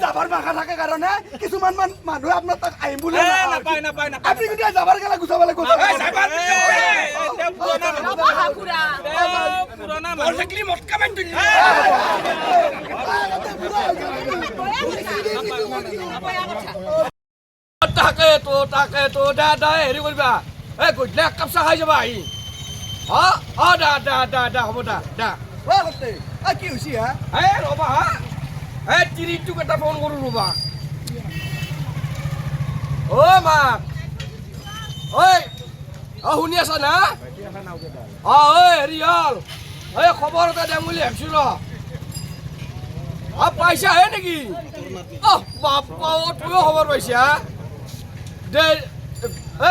যাবাৰ ভাষা থাকে কাৰণে কিছুমান মানুহে আপোনাৰ তাক আহিম বুলি আপুনি কিন্তু যাবাৰ গেলা গুচাবলে তাকে দা হেৰি কৰিবা এই গধূলি এক কাপ চাহ খাই যাবা আহি দা হ'ব দা কি হৈছে হা ৰবা হা তিৰিটোক এটা ফোন কৰো ৰবা মাক ঐ শুনি আছা না হেৰি হ'ল খবৰ এটা দিম বুলি ভাবিছো পাইছা হে নেকি বাপ্পা তুমিও খবৰ পাইছা দে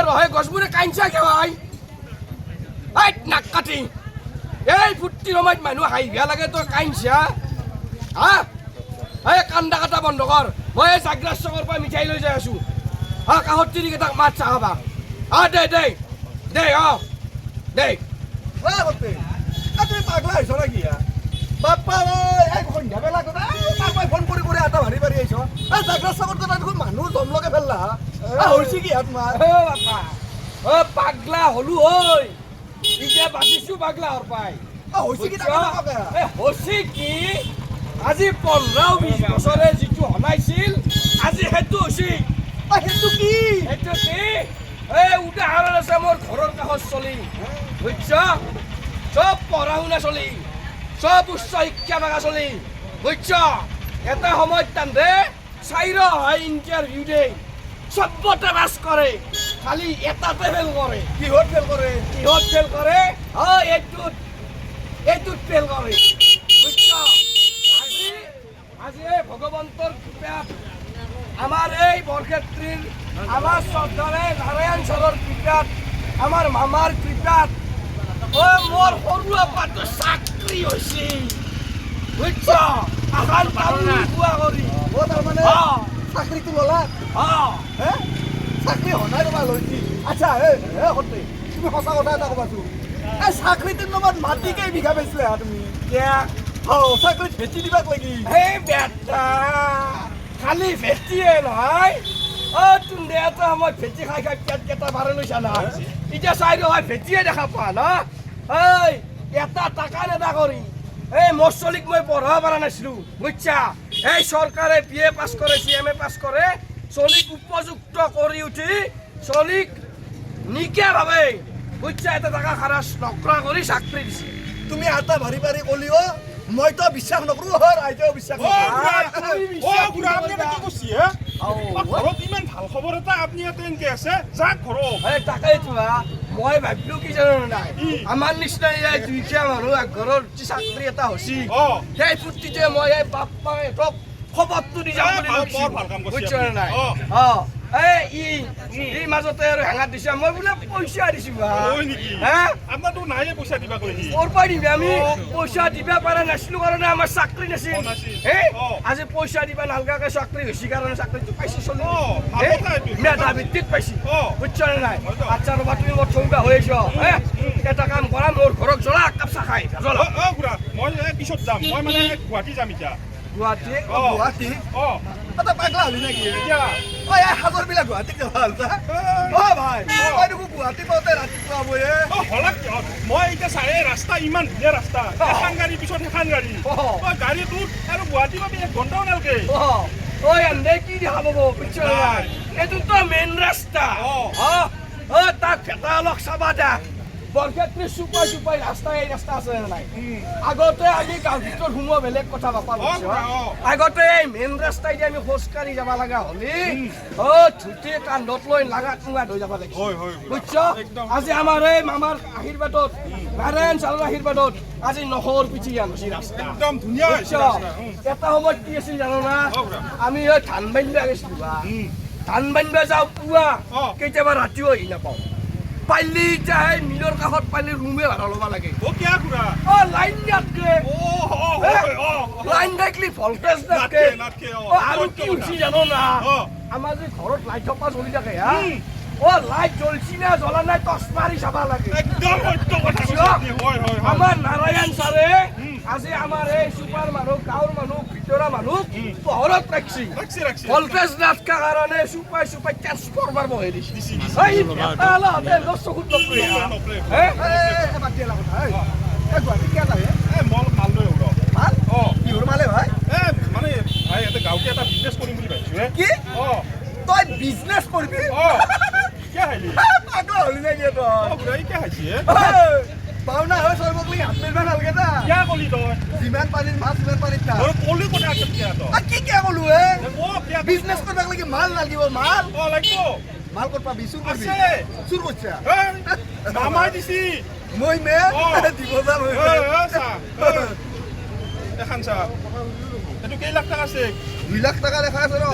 ৰহে গছবোৰে কাইঞ্চা খেৱাই নাক কাটি এই ফুৰ্তি সময়ত মানুহ হাঁহি বেয়া লাগে তই কাইঞ্চা কান্দা কাটা বন্ধ কৰ মই এই জাগ্ৰাছ চকৰ পৰা মিঠাই লৈ যাই আছো কাষত তিৰিকেইটাক মাত চাহ খাবা দে তুমি পাগলা আহিছ নেকি বাপ্পা সন্ধ্যা বেলা ফোন কৰি এটা ভাৰি পাৰি আহিছ জাগ্ৰাছ চকত দেখোন মানুহ দম লগে ফেললা হৈছে কি তোমাৰ বাপ্পা পাগলা হলো ঐ এতিয়া বাচিছো পাগলা হৰ পাই হৈছে কি আজি 15-20 বছৰে যিটো হনাইছিল আজি সেইটো হৈছে সেইটো কি উদাহৰণ আছে মোৰ ঘৰৰ কাষত চলি বুজিছ চব পঢ়া শুনা চলি চব উচ্চ শিক্ষা থকা চলি বুজিছ এটা সময়ত তান্দে ইণ্টাৰভিউ দে চবতে পাছ কৰে খালি এটাতে ফেল কৰে কিহত ফেল কৰে এইটোত ফেল কৰে বুজিছ আজি ভগৱন্তৰ কৃপাত আমাৰ এই বৰক্ষেত্ৰীৰ আমাৰ শ্ৰদ্ধাৰে নাৰায়ণ ছাৰৰ কৃপাত আমাৰ মামাৰ কৃপাত মোৰ সৰু আপাটো চাকৰি হৈছে বুজিছ আহাৰ পোৱা কৰি তাৰমানে চাকৰিটো ল'লা চাকৰি হনাই তোমাৰ লৈছি আচ্ছা তুমি সঁচা কথা এটা ক'বাচোন এই চাকৰিটোৰ নামত মাটি কেইবিঘা পাইছিলে তুমি চাকৰিত ভেটি দিবাক লাগি সেই বেটা খালি ভেটিয়ে নহয় তুন্দে এটা সময়ত ভেটি খাই পেট কেইটা বাৰে লৈছা না এতিয়া চাই হয় ভেটিয়ে দেখা পোৱা ন এটা টাকা নেদা কৰি এই মোৰ চলিক মই পঢ়াব পৰা নাছিলো বুজিছা এই চৰকাৰে BA পাছ কৰে CMA পাছ কৰে চলিক উপযুক্ত কৰি উঠি চলিক নিকাভাৱে বুজিছা এটা টাকা খাৰাচ নকৰা কৰি চাকৰি দিছে তুমি এটা ভাৰি পাৰি কলিও মইতো বিশ্বাস নকৰো ৰাইজেও বিশ্বাস ইমান ভাল খবৰ এটা আপুনি এনেকে আছে যাক ঘৰত তাকেই মই ভাবিলো কি জানো নাই আমাৰ নিচিনা দুখীয়া মানুহ ঘৰৰ চাকৰি এটা হৈছে সেই ফূৰ্তিতে মই এই বাপ্পাক খবৰটো দি যাম বুলি বুজিছ নাই এই মাজতে আৰু হেঙাত দিছে মই বোলে পইচা দিছো আপোনাৰতো নাই পইচা দিবা কৈছি ক'ৰ পৰা দিবি আমি পইচা দিবা পৰা নাছিলো কাৰণে আমাৰ চাকৰি নাছিল আজি পইচা দিবা নালগাকে চাকৰি হৈছে কাৰণে চাকৰিটো পাইছি চলি মেধা ভিত্তিত পাইছি বুজিছ নাই আচ্ছা ৰবা তুমি মোৰ থৌবা হৈ আছ এটা কাম কৰা মোৰ ঘৰত জ্বলা এক কাপ চাহ খাই মই পিছত যাম মই মানে গুৱাহাটী যাম এতিয়া গুৱাহাটী এটা পাগলা হলি নেকি হাজৰ বিলাক গুৱাহাটীত ভাল ভাই গুৱাহাটী পাওঁতে ৰাতিপুৱা মই এতিয়া চাই ৰাস্তা ইমান ধুনীয়া ৰাস্তা এখন গাড়ী পিছত এখন গাড়ী গাড়ীটোত আৰু গুৱাহাটী পাবি 1 ঘণ্টাও নালাগে কি দেখা পাব এইটোতো মেইন ৰাস্তা তাক ভেটা অলপ চাবা দা বৰক্ষেত্ৰী চুপাই ৰাস্তা এই ৰাস্তা আছে নাই আগতে আমি গাঁৱৰ ভিতৰত সোমোৱা বেলেগ কথা বাপা আগতে এই মেইন ৰাস্তাই দি আমি খোজকাঢ়ি যাব লগা হলি ধুতি কান্ধত লৈ লাগাত টুঙাত হৈ যাব লাগে বুজিছ আজি আমাৰ এই মামাৰ আশীৰ্বাদত নাৰায়ণ ছাৰৰ আশীৰ্বাদত আজি নহৰ পিঠি আনছি ৰাস্তা একদম ধুনীয়া বুজিছ এটা সময়ত কি আছিল জানো না আমি ধান বান্ধিব গৈছিলো ধান বান্ধিব যাওঁ পুৱা কেতিয়াবা ৰাতিও আহি নাপাওঁ পাইলি যাই মিলৰ কাষত পাইলি ৰুমে ভাড়া ল'ব লাগে কিয়া খুৰা লাইন নাটকে লাইন নাটলি ভল্টেজ নাটকে আৰু কি হৈছে জানো না আমাৰ যে ঘৰত লাইট থকা জ্বলি থাকে হা লাইট জ্বলছি না জ্বলা নাই টৰ্চ মাৰি চাব লাগে একদম সত্য কথা আমাৰ নাৰায়ণ ছাৰে আজি আমাৰ এই চুপাৰ মানুহ গাঁৱৰ মানুহ ভিতৰা মানুহ পোহৰত ৰাখছি ভল্টেজ নাটকা কাৰণে চুপাই ট্ৰেন্সফৰ্মাৰ বহাই দিছে চকুত নপৰে গাঁৱতে এটা বিজনেছ কৰিম বুলি ভাবিছো কি তই বিজনেছ কৰিবি পাগলা হলি নেকি পাওনা হয় সর্বকলি আপেল বান আলগে দা কিয়া কলি তই জিমান পানির মাছ জিমান পানির তা তোর কলি কথা আছে কিয়া তো কি কিয়া কলু হে ও কিয়া বিজনেস করবা লাগি মাল লাগিব মাল লাগবো মাল করবা বিসুর করবি সুর করছা মামাই দিছি মই মে দিব যা মই সা এখন সা এটো কেই লাখ টাকা আছে 2 লাখ টাকা লেখা আছে র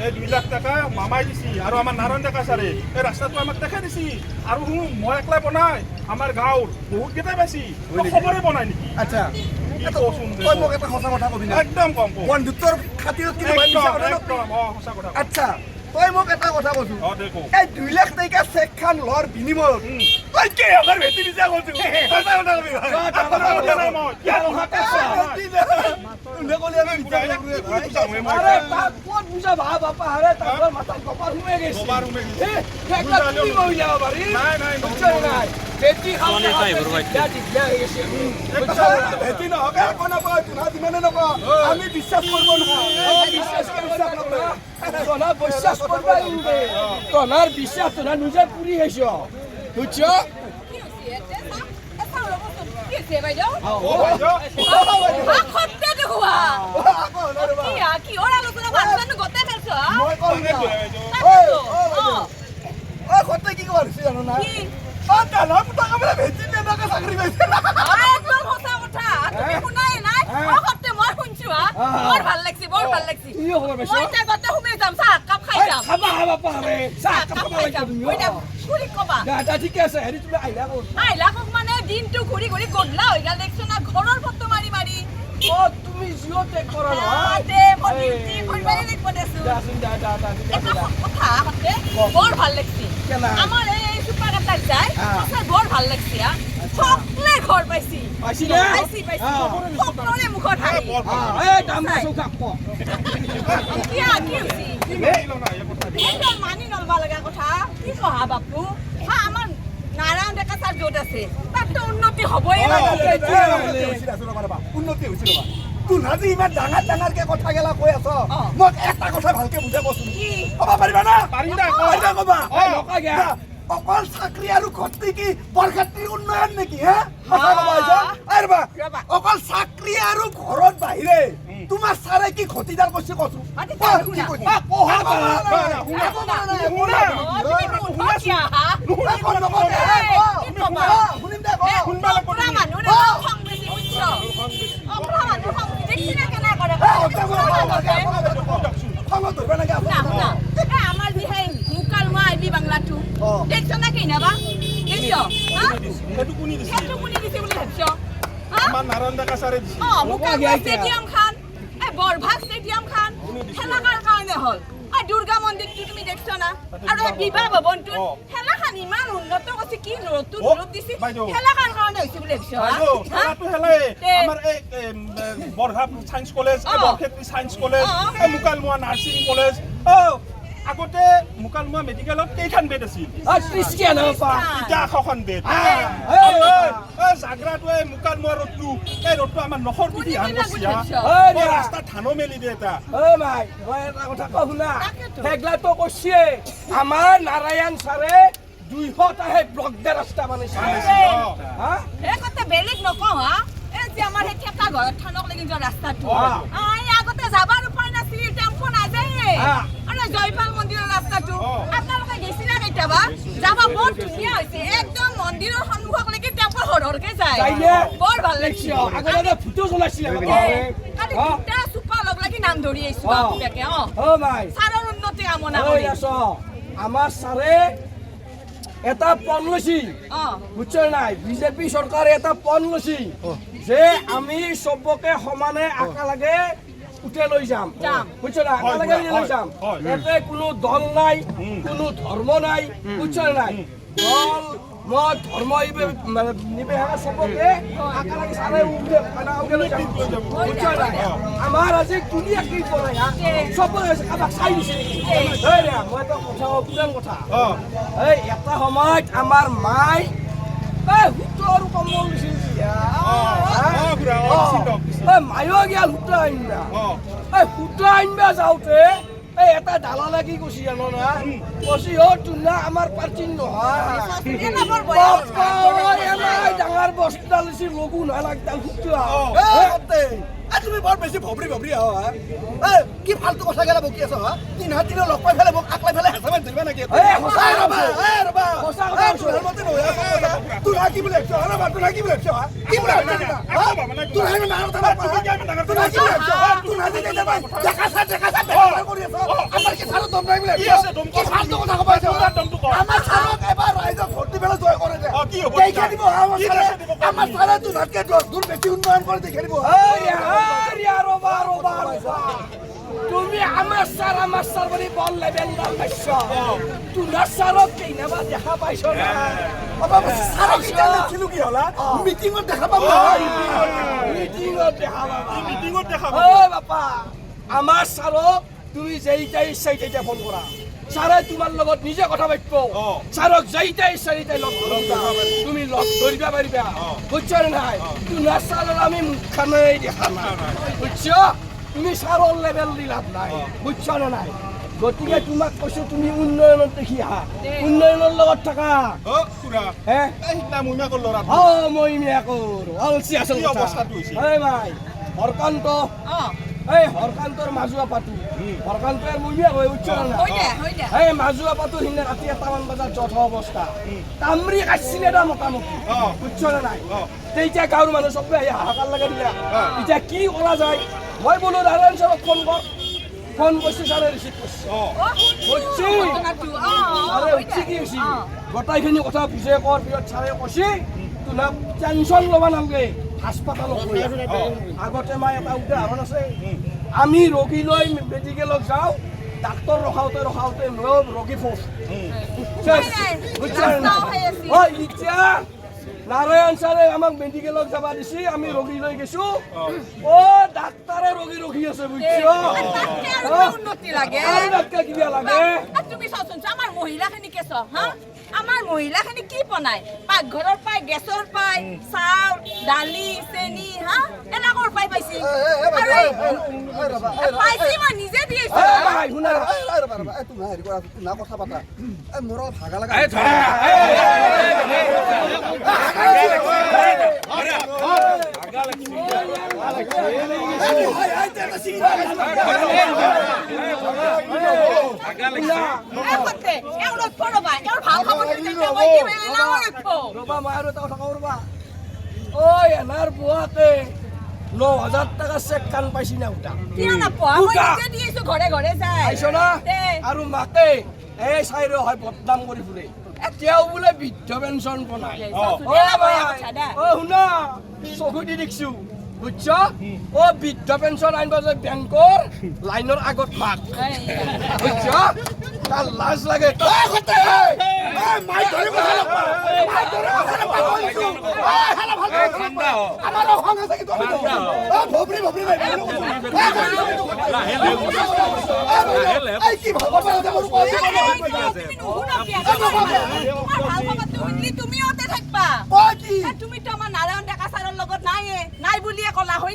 এই 2 লাখ টাকা মামাই দিছি আৰু আমাৰ নাৰায়ণ ডেকা ছাৰে এই ৰাস্তাটো আমাক দেখাই দিছি আৰু মই একলা বনাই আমাৰ গাঁৱৰ বহুত কেইটা বেছি খবৰে বনাই নেকি আচ্ছা তই মোক এটা সঁচা কথা কবি না একদম কম বন্ধুত্বৰ খাতিৰত কি মিছা কথা সঁচা কথা আচ্ছা তই মোক এটা কথা কৈছো এই 2 লাখ টাকা চেক খান লৰ বিনিময়ত তই কি আমাৰ ভেটি দিছা কৈছো সঁচা কথা কবি আরে কোন বুঝা ভাই বাপা আরে তার মাথা কপার হুমে গেছে একটা কি মইলা বাড়ি নাই নাই নাই বেটি খাওয়া তাই বরবাই দাদি দিয়া গেছে বেটি না হবে কোন পায় তুনা দিমানে নক আমি বিশ্বাস করব না বিশ্বাস করব না তোনা বিশ্বাস করবা ইবে তোনার বিশ্বাস তোনা নিজে পুরি হইছো বুঝছো কি বাইদেউ খত্তে দেখুৱা কি ওরা লোকনা মানুষজন গতে ফেলছো মই কম খত্তে কি করছিস জানো না দানা টাকা বলে ভেজি নে টাকা চাকরি পাইছে একদম সঁচা কথা তুমি শুনাই নাই খত্তে মই শুনছো বৰ ভাল লাগছি কি খবৰ পাইছো মই তাই গতে হুমে যাম চাহ কাপ খাই যাম খাবা বাপা রে চাহ কাপ খাই যাম ঘুরি কবা দাদা ঠিক আছে হেৰি তুমি আইলা কো আইলা কক মানে দিনটো ঘুৰি ঘুৰি গডলা হৈ গল দেখছ না ঘৰৰ ফটো মাৰি মাৰি ও তুমি জিও টেক কৰা ন দে মই ডিউটি কৰিবাই লাগিব দেছো দাদা এটা কথা হতে বৰ ভাল লাগছি আমাৰ এই সুপাৰ এটা যায় সঁচা বৰ ভাল লাগছি সকলে ঘৰ পাইছি পাইছি সকলোৰে মুখত হাঁহি এই দাম চৌকা ক কি হৈছে একদম মানি নলবা লগা কথা কি কহা বাপু আমাৰ নাৰায়ণ ডেকা ছাৰ য'ত আছে তাততো উন্নতি হ'বই উন্নতি হৈছিল তুনাজি ইমান ডাঙৰ কথা গেলা কৈ আছ মোক এটা কথা ভালকে বুজাই কচোন ক'ব পাৰিবা না ক'বা অকল চাকৰি আৰু ঘটি কি বৰখাতিৰ উন্নয়ন নেকি হে অকল চাকৰি আৰু ঘৰত বাহিৰে তোমাৰ ছাৰে কি ঘটিদাৰ কৈছে কচোন আমাৰ যি সেই মুকালমা আইবি বাংলাটো দেখছ না কি নাবা দেখছ সেইটো কোনি দিছে বুলি ভাবছ আমাৰ নাৰায়ণ ডেকা ছাৰে দিছে মুকালমা ষ্টেডিয়াম খান বৰভাগ ষ্টেডিয়াম খান খেলাকাৰ কাৰণে হ'ল দুৰ্গা মন্দিৰটো তুমি দেখছ না আৰু বিবাহ ভৱনটো খেলাখান ইমান উন্নত কৰিছে কি নতুন ৰূপ দিছে খেলাকাৰ কাৰণে হৈছে বুলি ভাবছ খেলাটো খেলাই আমাৰ এই Borbhag science college Borkhetri science college Mukalmua nursing college আগতে মুকালমুৱা মেডিকেলত কেইখন বেড আছিল এখন বেড জাগ্ৰাটোৱে মুকালমুৱা ৰোডটো এই ৰোডটো আমাৰ নখৰ পিঠি হান ৰাস্তা ধানো মেলি দিয়ে এটা কথা কওঁ শুনা সেইগিলাটো কৈছে আমাৰ নাৰায়ণ ছাৰে 200টাহে ব্লক দে ৰাস্তা বনাইছে এই কথা বেলেগ নকওঁ এই যে আমাৰ সেই ঠেকা ঘৰত থানক লাগি যোৱা ৰাস্তাটো আগতে যাবাৰ উপায় নাছিল টেম্পো নাযায় আৰু জয়পাল মন্দিৰৰ ৰাস্তাটো আপোনালোকে গেছিলা কেতিয়াবা যাব বৰ ধুনীয়া হৈছে একদম মন্দিৰৰ সন্মুখলৈকে টেম্পো হৰহৰকে যায় বৰ ভাল লাগিছে আগতে ফটো চলাইছিলে কালি দুটা চুপা লগ লাগি নাম ধৰি আহিছো বাপুকে ছাৰৰ উন্নতি কামনা কৰি আমাৰ ছাৰে এটা পণ লৈছি বুঝছ নাই বিজেপি চৰকাৰে এটা পণ লৈছি যে আমি চবকে সমানে একেলগে উঠে লৈ যাম বুঝছ না একেলগে লৈ যাম ইয়াতে কোনো দল নাই কোনো ধৰ্ম নাই বুঝছ নাই দল মত ধৰ্ম মানে নিবেহে চবকে একেলগে চালে উঠে লৈ যাম বুঝছ নাই আমাৰ আজি দুনিয়া কি পৰাই চবকে কাবাক চাই দিছে নেকি মই তো কথা পুৰাণ কথা এই এটা সময়ত আমাৰ মাই হুতৰ কমল দিছিল মায়ো গেল হুতা আনবা হুতা আনবা যাওঁতে এটা দালালে কি কৈছি জানো না কৈছি তোনা আমাৰ পাৰ্টি নহয় ডাঙৰ বস্তা লৈছি লগু নালাগদাল হুতা তুমি বৰ বেছি ভবৰি কি ফালতু কথা গেলা বকি আছ তিন হাত দিন লগ পাই ফেলে মোক আকলাই ফেলে হেঁচা মাৰি ধৰিবা নেকি তোৰ কি বুলি তোৰ কি বুলি কি উন্নয়ন করে দেখে দিব তুমি আমার সার বলি বললে বেঙ্গল পাইছ তোমার সারক কি নেবা দেখা পাইছ না কি হলা মিটিংত দেখা পাব মিটিংত দেখা বাপা আমার সারক তুমি যেইটা ইচ্ছা সেইটা ফোন করা সারে তোমার লগত নিজে কথা পাতিব সারক যেইটা ইচ্ছা সেইটাই লগ ধরিবা তুমি লগ ধরিবা পারিবা বুঝছ নাই তোমার সারক আমি মুখখানেই দেখা না বুঝছ তুমি সারল লেভেল দি লাভ নাই বুঝছ না নাই গতিকে তোমাক কৈছো তুমি উন্নয়নত দেখি আহা উন্নয়নৰ লগত থাকা মই মিয়াকৰ অলচি আছো ভাই হৰকান্ত এই হৰকান্তৰ মাজুৱা পাতো হৰকান্তৰ মুমিয়া হৈ উচ্চ না এই মাজুৱা পাতো হিনে ৰাতি 1মান বজাত যথ অৱস্থা তামৰি কাছিলে দা মোটামুটি উচ্চ নাই তেতিয়া গাঁৱৰ মানুহ চবে হাহাকাৰ লাগে দিলা এতিয়া কি কৰা যায় মই বোলো নাৰায়ণ ছাৰক ফোন কৰিছো ছাৰে ৰিচিভ কৰিছে গোটাইখিনি কথা বুজে কৰ পিছত ছাৰে কৈছে তোমাক টেনশ্যন ল'ব নালাগে হাস্পাতালত আগতে মই এটা উদাহৰণ আছে আমি ৰোগী লৈ মেডিকেলত যাওঁ ডাক্তৰ ৰখাওঁতে ৰোগী ফোচ এতিয়া নাৰায়ণ ছাৰে আমাক মেডিকেলত যাব দিছে আমি ৰোগী লৈ গৈছো ডাক্তাৰে ৰোগী ৰখি আছে বুজিছ কিবা লাগে তুমি চাচোন আমাৰ মহিলাখিনি কেছ আমাৰ মহিলাখিনি কি বনাই পাকঘৰৰ পাই গেছৰ পাই চাউল দালি চেনি এনেকৰ পাই পাইছি মই নিজে দিছো কথা পাতা মোৰ ভাগা লাগা এনাৰ বুৱাতে 9,000 টাকা চেক কান পাইছি না ঘৰে ঘৰে পাইছ না আৰু মাকে এই চাইৰে হয় বদনাম কৰি ফুৰে এতিয়াও বোলে বৃদ্ধ পেঞ্চন বনাই শুনা চকু দি দেখিছো বুঝছ বৃদ্ধ পেঞ্চন আনব যে বেংকৰ লাইনৰ আগত মাক বুঝছ তাৰ লাজ লাগে তুমি তো আমাৰ নাৰায়ণ ডেকা ছাৰৰ লগত নাই বুলিয়ে কলা হয়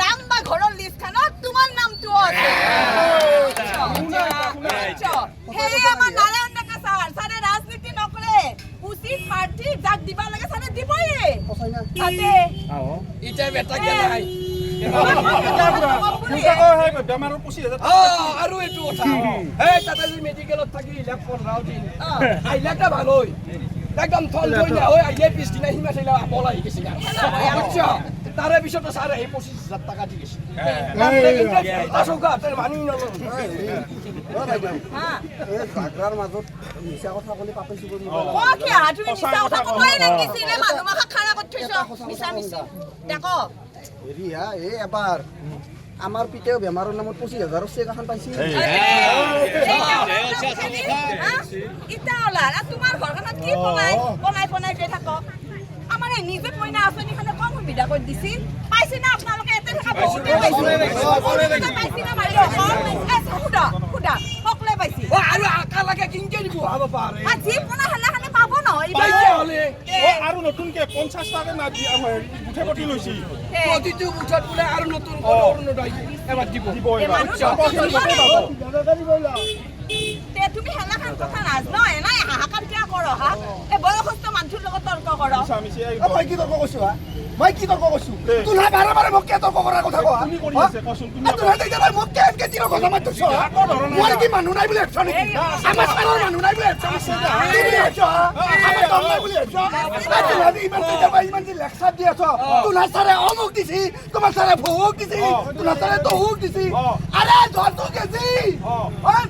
ৰাম বা ঘৰৰ লিষ্টখনত তোমাৰ নামটো আছে আমাৰ নাৰায়ণ ডেকা ছাৰে ৰাজনীতি নকৰে উচিত প্ৰাৰ্থী যাক দিব লাগে ছাৰে দিবই এতিয়া বেটা নাই আৰু এইটো কথা এই তাতে যদি মেডিকেলত থাকি 15 দিন আহিলে ভাল হয় একদম থল থৈ না হয় আহিলে পিছদিনা সীমা চাইলা পলাই গৈছিল তাৰে পিছতে ছাৰে সেই 25,000 টকা দি গৈছে মানি নলওঁ জাগৰাৰ মাজত মিছা কথা ক'লে পাপে চুব কি আহা তুমি মিছা কথা ক'বই লাগিছিলে মানুহ মাখা খাৰা কৰি থৈছ মিছা মিছা দেখো হেৰি হা এই এবাৰ আমাৰ পিতেও বেমাৰৰ নামত 25,000 চেক এখন পাইছিল ইটা ওলাল আৰু তোমাৰ ঘৰখনত কি বনাই গৈ থাক আমাৰ এই নিজে মইনা আঁচনিখনে কম সুবিধা কৰি দিছিল পাইছে না আপোনালোকে এতে থকা বহুতে পাইছে না মাৰি সুধা সকলোৱে পাইছে আৰু আকালাকে কিনকে দিব হ'ব পাৰে যি পোনা হেলাখানে পাব নহয় আৰু নতুনকে 50 টকা না দি উঠে পটি লৈছি প্ৰতিটো উঠাত বোলে আৰু নতুন অৰুণোদয় এবাৰ দিব তুমি হেলাখান কথা নাজান এনাই হাহাকাৰ কিয় কৰ হা এই বয়সস্থ মানুহৰ লগত তৰ্ক কৰ মই কি তৰ্ক কৈছো হা মই কি তৰ্ক কৈছো তোলা বাৰে বাৰে মোক কিয় তৰ্ক কৰাৰ কথা কোৱা তুমি কৰি আছে কচোন তুমি তোলা তেতিয়া মোক কেনকে তিৰ কথা মাত দিছ মই কি মানুহ নাই বুলি ভাবছ নেকি আমাৰ ছাৰৰ মানুহ নাই বুলি ভাবছ তুমি ভাবছ আমাৰ দম নাই বুলি ভাবছ তোলা ইমান কেতিয়াবা ইমান যে লেকচাৰ দি আছ তোলা ছাৰে অমুক দিছি তোমাৰ ছাৰে ভোগ দিছি তোলা ছাৰে তহুক দিছি আৰে ধৰতো গেছি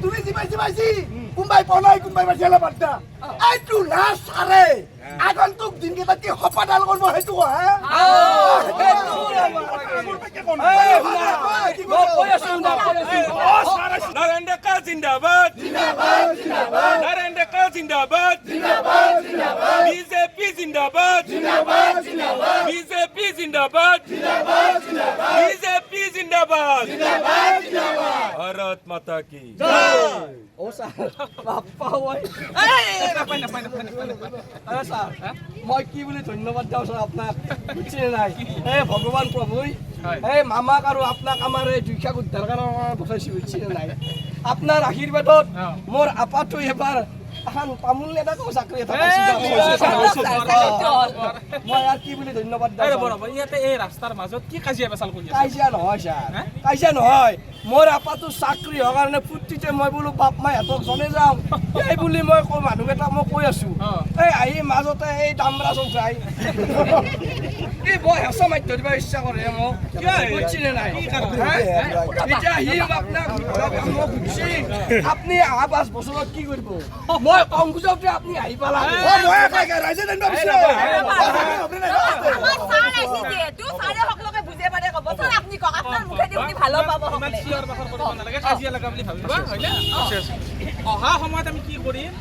তুমি জিমাইছি কোনবাই পলাই কোনবাই বাজিয়ালে বাদ্দা এই তোলা ছাৰে আগন্তুক দিনকেইটাত কি সপাডাল কৰিব সেইটো নাৰায়ণ ডেকা জিন্দাবাদ নাৰায়ণ ডেকা জিন্দাবাদ বিজেপি জিন্দাবাদ বিজেপি জিন্দাবাদ বিজেপি জিন্দাবাদ ভাৰত মাতা কি ও স্যার বাপ্পা ওই আরে স্যার মই কি বুলি ধন্যবাদ দিওঁ স্যার আপোনাক বুজিছে নাই এই ভগৱান প্ৰভুই এই মামাক আৰু আপোনাক আমাৰ এই দুখীয়া উদ্ধাৰ কাৰণে পঠাইছে বুজিছে নাই আপোনাৰ আশীৰ্বাদত মোৰ আপাটো এবাৰ এখন তামোল নেতাকো চাকৰি এটা মই আৰু কি বুলি ধন্যবাদ দিওঁ ইয়াতে এই ৰাস্তাৰ মাজত কি কাজিয়া পেচাল কৰি কাজিয়া নহয় ছাৰ কাজিয়া নহয় মোৰ আপাটো চাকৰি হোৱাৰ কাৰণে ফূৰ্তিতে মই বোলো বাপ মাই হাতক জনে যাওঁ এই বুলি মই মানুহকেইটা মই কৈ আছো এই আহি মাজতে এই দামৰা চৌকাই এই বৰ হেঁচা মাধ্য দিব ইচ্ছা কৰে মোক বুজিছিলে নাই এতিয়া আহি আপোনাক মোক বুজিছে আপুনি অহা 5 বছৰত কি কৰিব মই কম বুজাওঁতে আপুনি আহি পালা ৰাইজে অহা সময়ত আমি কি কৰিম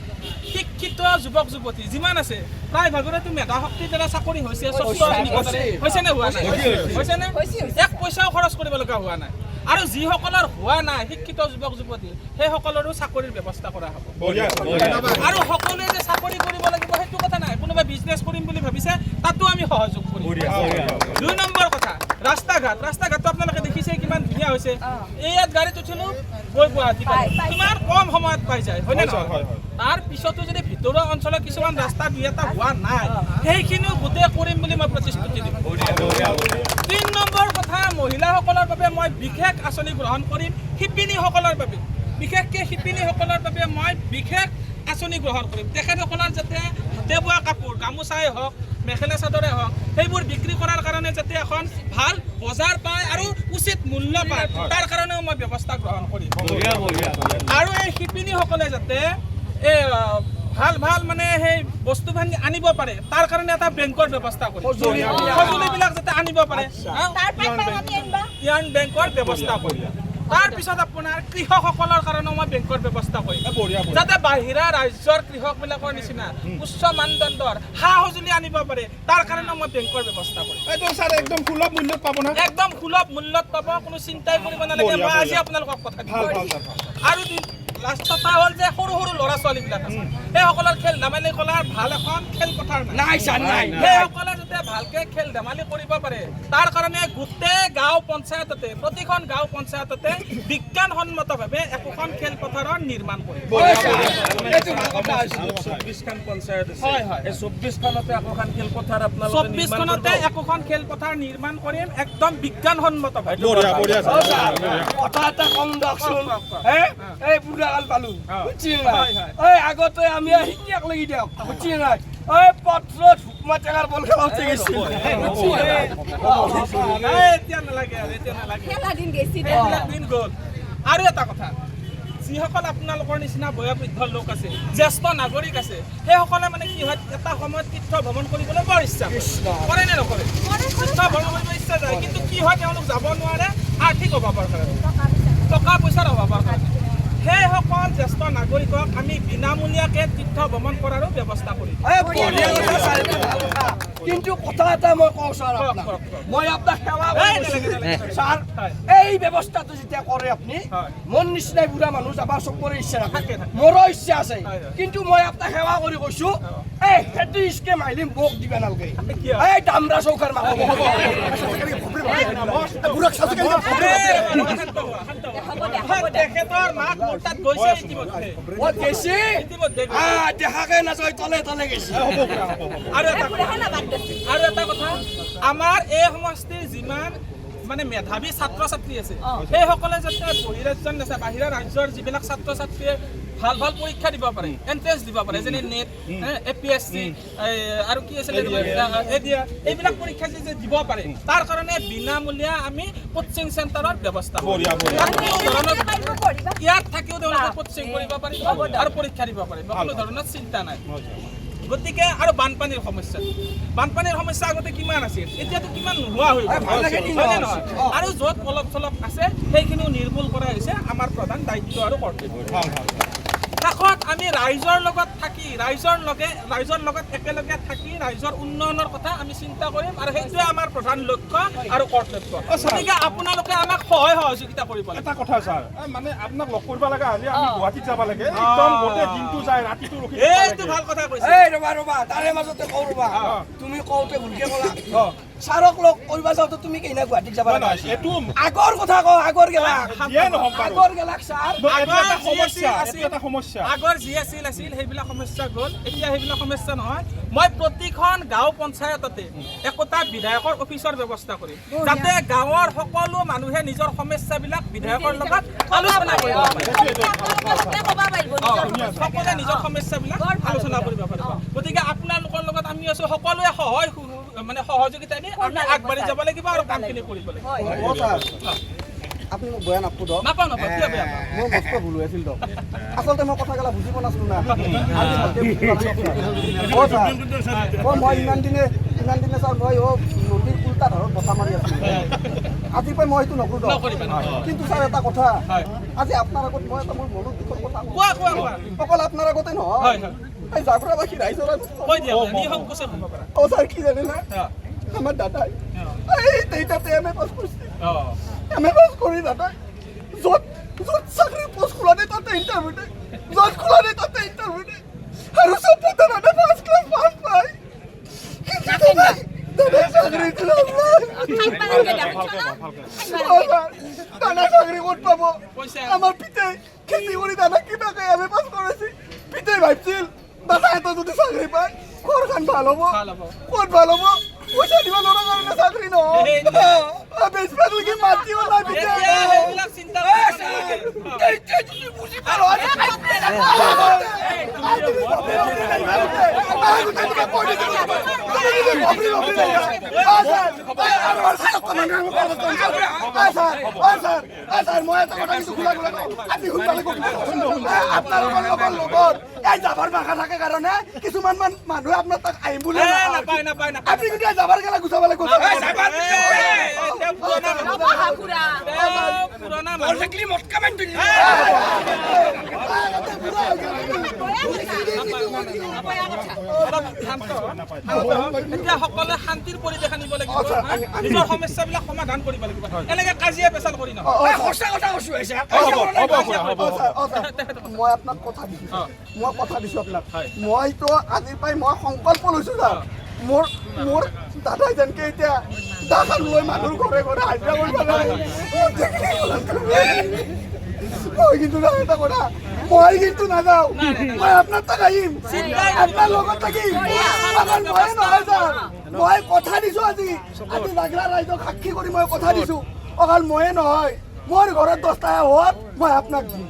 শিক্ষিত যুৱক যুৱতী যিমান আছে প্ৰায় ভাগৰেতো মেধা শক্তিৰ দ্বাৰা চাকৰি হৈছে হৈছে নে হোৱা নাই হৈছে নে এক পইচাও খৰচ কৰিব লগা হোৱা নাই আৰু যিসকলৰ হোৱা নাই শিক্ষিত যুৱক যুৱতী সেইসকলৰো চাকৰিৰ ব্যৱস্থা কৰা হ'ব আৰু সকলোৱে যে চাকৰি কৰিব লাগিব সেইটো কথা নাই কোনোবাই বিজনেছ কৰিম বুলি ভাবিছে তাতো আমি সহযোগ কৰিম 2 নম্বৰ কথা ৰাস্তা ঘাটটো আপোনালোকে দেখিছে কিমান ধুনীয়া হৈছে এই ইয়াত গাড়ীত উঠিলো গৈ গুৱাহাটী তোমাৰ কম সময়ত পাই যায় হয়নে নহয় তাৰ পিছতো যদি ভিতৰুৱা অঞ্চলত কিছুমান ৰাস্তা দুই এটা হোৱা নাই সেইখিনিও গোটেই কৰিম বুলি মই প্ৰতিশ্ৰুতি দিম 3 নম্বৰ কথা মহিলাসকলৰ বাবে মই বিশেষ আঁচনি গ্ৰহণ কৰিম শিপিনীসকলৰ বাবে বিশেষকৈ শিপিনীসকলৰ বাবে মই বিশেষ আঁচনি গ্ৰহণ কৰিম তেখেতসকলৰ যাতে হাতে বোৱা কাপোৰ গামোচাই হওক মেখেলা চাদৰে হওক সেইবোৰ বিক্ৰী কৰাৰ কাৰণে যাতে এখন ভাল বজাৰ পায় আৰু উচিত মূল্য পায় তাৰ কাৰণেও মই ব্যৱস্থা গ্ৰহণ কৰিম আৰু এই শিপিনীসকলে যাতে এই ভাল মানে সেই বস্তু বাহিনী আনিব পাৰে তাৰ কাৰণে এটা বেংকৰ ব্যৱস্থা কৰিম সঁজুলিবিলাক যাতে আনিব পাৰে ইয়ান বেংকৰ ব্যৱস্থা কৰিম তাৰ পিছত আপোনাৰ কৃষকসকলৰ কাৰণে মই বেংকৰ ব্যৱস্থা কৰিম যাতে বাহিৰা ৰাজ্যৰ কৃষকবিলাকৰ নিচিনা উচ্চ মানদণ্ডৰ সা সঁজুলি আনিব পাৰে তাৰ কাৰণে মই বেংকৰ ব্যৱস্থা কৰিম এইটো স্যাৰ একদম সুলভ মূল্যত পাব না একদম সুলভ মূল্যত পাব কোনো চিন্তাই কৰিব নালাগে মই আজি আপোনালোকক কথা দিম আৰু ৰাস্তা হ'ল যে সৰু সৰু ল'ৰা ছোৱালীবিলাক আছে সেইসকলৰ খেল ধেমালি কৰাৰ ভাল এখন খেলপথাৰ নাই সেইসকলে যাতে ভালকে খেল ধেমালি কৰিব পাৰে তাৰ কাৰণে গোটেই গাঁও পঞ্চায়ততে প্ৰতিখন গাঁও পঞ্চায়ততে বিজ্ঞানসন্মতভাৱে একোখন খেলপথাৰৰ নিৰ্মাণ কৰিম 24খন পঞ্চায়ত আছে এই 24খনতে একোখন খেলপথাৰ আপোনালোকে 24খনতে একোখন খেলপথাৰ নিৰ্মাণ কৰিম একদম বিজ্ঞানসন্মতভাৱে কথা এটা কম দিয়কচোন এই বুঢ়া কাল পালো বুজিছে নাই এই আগতে আমি শিকিয়াক লাগি দিয়ক বুজিছে নাই ওই পত্র হুকমা টেঙার বল খেলা হচ্ছে গেছি এতিয়া নালাগে আৰু এতিয়া নালাগে খেলা দিন গেছি দে এইবিলাক দিন গ'ল আৰু এটা কথা যিসকল আপোনালোকৰ নিচিনা বয়োবৃদ্ধ লোক আছে জ্যেষ্ঠ নাগৰিক আছে সেইসকলে মানে কি হয় এটা সময়ত তীৰ্থ ভ্ৰমণ কৰিবলৈ বৰ ইচ্ছা কৰে নে নকৰে তীৰ্থ ভ্ৰমণ কৰিব ইচ্ছা যায় কিন্তু কি হয় তেওঁলোক যাব নোৱাৰে আৰ্থিক অভাৱৰ কাৰণে টকা পইচাৰ অভাৱৰ কাৰণে সেইসকল জ্যেষ্ঠ নাগৰিকক আমি বিনামূলীয়াকৈ তীৰ্থ ভ্ৰমণ কৰাৰো ব্যৱস্থা কৰিম কিন্তু কথা এটা মই কওঁ ছাৰ মই আপোনাক সেৱা ছাৰ এই ব্যৱস্থাটো যেতিয়া কৰে আপুনি মোৰ নিচিনাই বুঢ়া মানুহ যাব চবৰে ইচ্ছা থাকে মোৰো ইচ্ছা আছে কিন্তু মই আপোনাক সেৱা কৰি কৈছো এই সেইটো স্কেম আহিলে মোক দিবা নালাগে এই দামৰা চৌকাৰ মানুহ তেখেতৰ মাক মোৰ তাত গৈছে ইতিমধ্যে দেখাকে নাযায় তলে তলে গেছি আৰু এটা কথা আমাৰ এই সমষ্টিৰ যিমান মানে মেধাৱী ছাত্ৰ ছাত্ৰী আছে সেইসকলে যাতে বহিৰাজ্যত নাযায় বাহিৰা ৰাজ্যৰ যিবিলাক ছাত্ৰ ছাত্ৰীয়ে ভাল ভাল পৰীক্ষা দিব পাৰে এণ্ট্ৰেঞ্চ দিব পাৰে যেনে নেট APSC আৰু কি আছিলে এইবিলাক পৰীক্ষা যে দিব পাৰে তাৰ কাৰণে বিনামূলীয়া আমি কোচিং চেণ্টাৰৰ ব্যৱস্থা ইয়াত থাকিও তেওঁলোকে কোচিং কৰিব পাৰিব আৰু পৰীক্ষা দিব পাৰিব কোনো ধৰণৰ চিন্তা নাই গতিকে আৰু বানপানীৰ সমস্যা আগতে কিমান আছিল এতিয়াতো কিমান নোহোৱা হৈ গ'ল আৰু য'ত অলপ চলপ আছে সেইখিনিও নিৰ্মূল কৰা হৈছে আমাৰ প্ৰধান দায়িত্ব আৰু কৰ্তব্য শেষত আমি ৰাইজৰ লগত থাকি ৰাইজৰ লগত একেলগে থাকি ৰাইজৰ উন্নয়নৰ কথা আমি চিন্তা কৰিম আৰু সেইটোৱে আমাৰ প্ৰধান লক্ষ্য আৰু কৰ্তব্য গতিকে আপোনালোকে আমাক সহায় সহযোগিতা কৰিব লাগে এটা কথা ছাৰ মানে আপোনাক লগ কৰিব লাগে আজি আমি গুৱাহাটীত যাব লাগে একদম গোটেই দিনটো যায় ৰাতিটো ৰখি এইটো ভাল কথা কৈছে এই ৰবা তাৰে মাজতে কওঁ ৰবা তুমি কওঁতে ভুলকে ক'লা ছাৰক লগ কৰিব যাওঁতে তুমি কেইনা গুৱাহাটীত যাব লাগে এইটো আগৰ কথা কওঁ আগৰ গেলাক ছাৰ এটা সমস্যা আগৰ যি আছিল সেইবিলাক সমস্যা গ'ল এতিয়া সেইবিলাক সমস্যা নহয় মই প্ৰতিখন গাঁও পঞ্চায়ততে একোটা বিধায়কৰ অফিচৰ ব্যৱস্থা কৰিম যাতে গাঁৱৰ সকলো মানুহে নিজৰ সমস্যাবিলাক বিধায়কৰ লগত আলোচনা কৰিব পাৰে সকলোৱে নিজৰ সমস্যাবিলাক আলোচনা কৰিব পাৰিব গতিকে আপোনালোকৰ লগত আমি আছো সকলোৱে সহযোগিতা দি আমি আগবাঢ়ি যাব লাগিব আৰু কামখিনি কৰিব লাগিব আপুনি মোক বেয়া নাপাব নাপাওঁ কিয় বেয়া পাওঁ মোৰ মস্ত ভুল হৈ আছিল আচলতে মই কথাগিলা বুজি পোৱা নাছিলো না মই ইমান দিনে ছাৰ মই নদীৰ উল্টা ধাৰত বচা মাৰি আছিলো আজি পাই মই সেইটো নকৰো কিন্তু ছাৰ এটা কথা আজি আপোনাৰ আগত মই এটা মোৰ মনত দুখৰ কথা অকল আপোনাৰ আগতে নহয় এই জাগৰাবাসী ৰাইজৰ ছাৰ কি জানে না আমার দাদাই এই তেইটাতে এম এ পাস করছে এম এ পাস করি দাদাই যত চাকরি পোস্ট খোলা নেই তাতে ইন্টারভিউ নেই যত খোলা নেই তাতে ইন্টারভিউ নেই আর সব পথে দাদা ফার্স্ট ক্লাস পাস পাই দাদা চাকরি দিলাম দাদা চাকরি কোট পাবো আমার পিতে খেতি করি দাদা কিবা এম এ পাস করেছি পিতে ভাবছিল দাদা এত যদি চাকরি পায় ঘরখান ভালো হবো কোন ভালো হবো পয়সা দিবা লোনা কারণে চাকরি ন বেশবাগ লাগি মাতিও না বিতে এইবিলাক চিন্তা এই তুমি বুঝি পারো কিছুমান মানুহে আপনার তাক আহিম বলে আপনি কিন্তু যাবার গেলা গুছাবলে এতিয়া সকলোৱে শান্তিৰ পৰিৱেশ আনিব লাগিব নিজৰ সমস্যাবিলাক সমাধান কৰিব লাগিব এনেকে কাজিয়া পেচাল কৰি নহয় সঁচা কথা কৈছো মই আপোনাক কথা দিছো আপোনাক মইতো আজিৰ পৰাই মই সংকল্প লৈছো ছাৰ মোৰ দাদাই যেনকে এতিয়া দাদাক লৈ মানুহৰ ঘৰে ঘৰে হাজিৰা কৰিব মই কিন্তু এটা কথা মই কিন্তু নাযাওঁ মই আপোনাৰ তাত আহিম আপোনাৰ লগত থাকিম মই নহয় ছাৰ মই কথা দিছো আজি নাগৰা ৰাইজক সাক্ষী কৰি মই কথা দিছো অকল ময়ে নহয় মোৰ ঘৰত 10টা হোৱাত মই আপোনাক দিম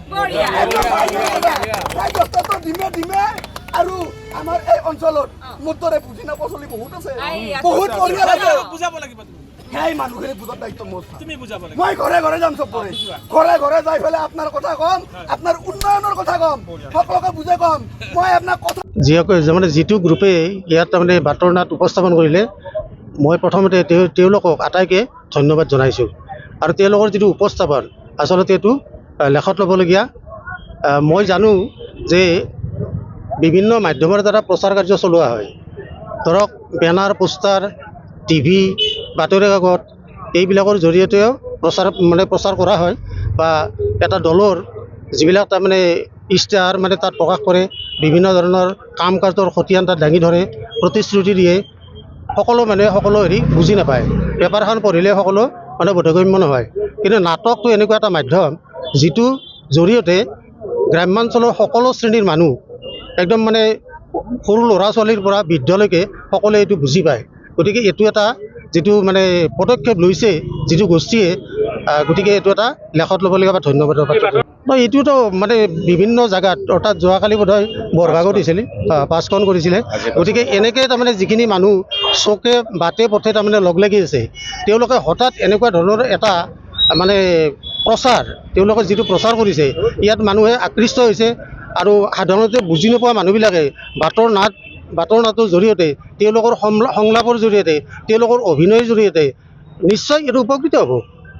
10টাটো দিমে আৰু আমাৰ এই অঞ্চলত মোৰ দৰে বুজি নাপোৱা চলি বহুত আছে আই, বহুত পৰিয়াল আছে বুজাব লাগিব তুমি সেই মানুহখিনি বুজাৰ দায়িত্ব মোৰ তুমি বুজাব লাগিব মই ঘৰে ঘৰে যাম চব পৰে ঘৰে ঘৰে যাই পেলাই আপোনাৰ কথা কম আপোনাৰ উন্নয়নৰ কথা কম সকলোকে বুজাই কম মই আপোনাক কথা মানে যিটো গ্ৰুপে ইয়াত তাৰমানে বাটৰ নাট উপস্থাপন কৰিলে মই প্ৰথমতে তেওঁলোকক আটাইকে ধন্যবাদ জনাইছোঁ আৰু তেওঁলোকৰ যিটো উপস্থাপন আচলতে এইটো লেখত ল'বলগীয়া মই জানো যে বিভিন্ন মাধ্যমৰ দ্বাৰা প্ৰচাৰ কাৰ্য চলোৱা হয় ধৰক বেনাৰ পোষ্টাৰ টিভি বাতৰি কাকত এইবিলাকৰ জৰিয়তেও প্ৰচাৰ কৰা হয় বা এটা দলৰ যিবিলাক তাৰমানে ইষ্টাৰ মানে তাত প্ৰকাশ কৰে বিভিন্ন ধৰণৰ কাম কাজৰ খতিয়ান তাত দাঙি ধৰে প্ৰতিশ্ৰুতি দিয়ে সকলো মানুহে সকলো হেৰি বুজি নাপায় পেপাৰখন পঢ়িলে সকলো মানে বোধগম্য নহয় কিন্তু নাটকটো এনেকুৱা এটা মাধ্যম যিটো জৰিয়তে গ্ৰাম্যাঞ্চলৰ সকলো শ্ৰেণীৰ মানুহ একদম মানে সৰু ল'ৰা ছোৱালীৰ পৰা বৃদ্ধলৈকে সকলোৱে এইটো বুজি পায় গতিকে এইটো এটা যিটো মানে পদক্ষেপ লৈছে যিটো গোষ্ঠীয়ে গতিকে এইটো এটা লেখত ল'বলগীয়া বা ধন্যবাদৰ পাত্ৰ এইটোতো মানে বিভিন্ন জেগাত অৰ্থাৎ যোৱাকালি বোধহয় বৰভাগত দিছিলে পাঁচখন কৰিছিলে গতিকে এনেকৈ তাৰমানে যিখিনি মানুহ চকে বাটে পথে তাৰমানে লগ লাগি আছে তেওঁলোকে হঠাৎ এনেকুৱা ধৰণৰ এটা মানে প্ৰচাৰ তেওঁলোকে যিটো প্ৰচাৰ কৰিছে ইয়াত মানুহে আকৃষ্ট হৈছে আৰু সাধাৰণতে বুজি নোপোৱা মানুহবিলাকে বাটৰ নাটৰ জৰিয়তে তেওঁলোকৰ সংলাপৰ জৰিয়তে তেওঁলোকৰ অভিনয়ৰ জৰিয়তে নিশ্চয় এইটো উপকৃত হ'ব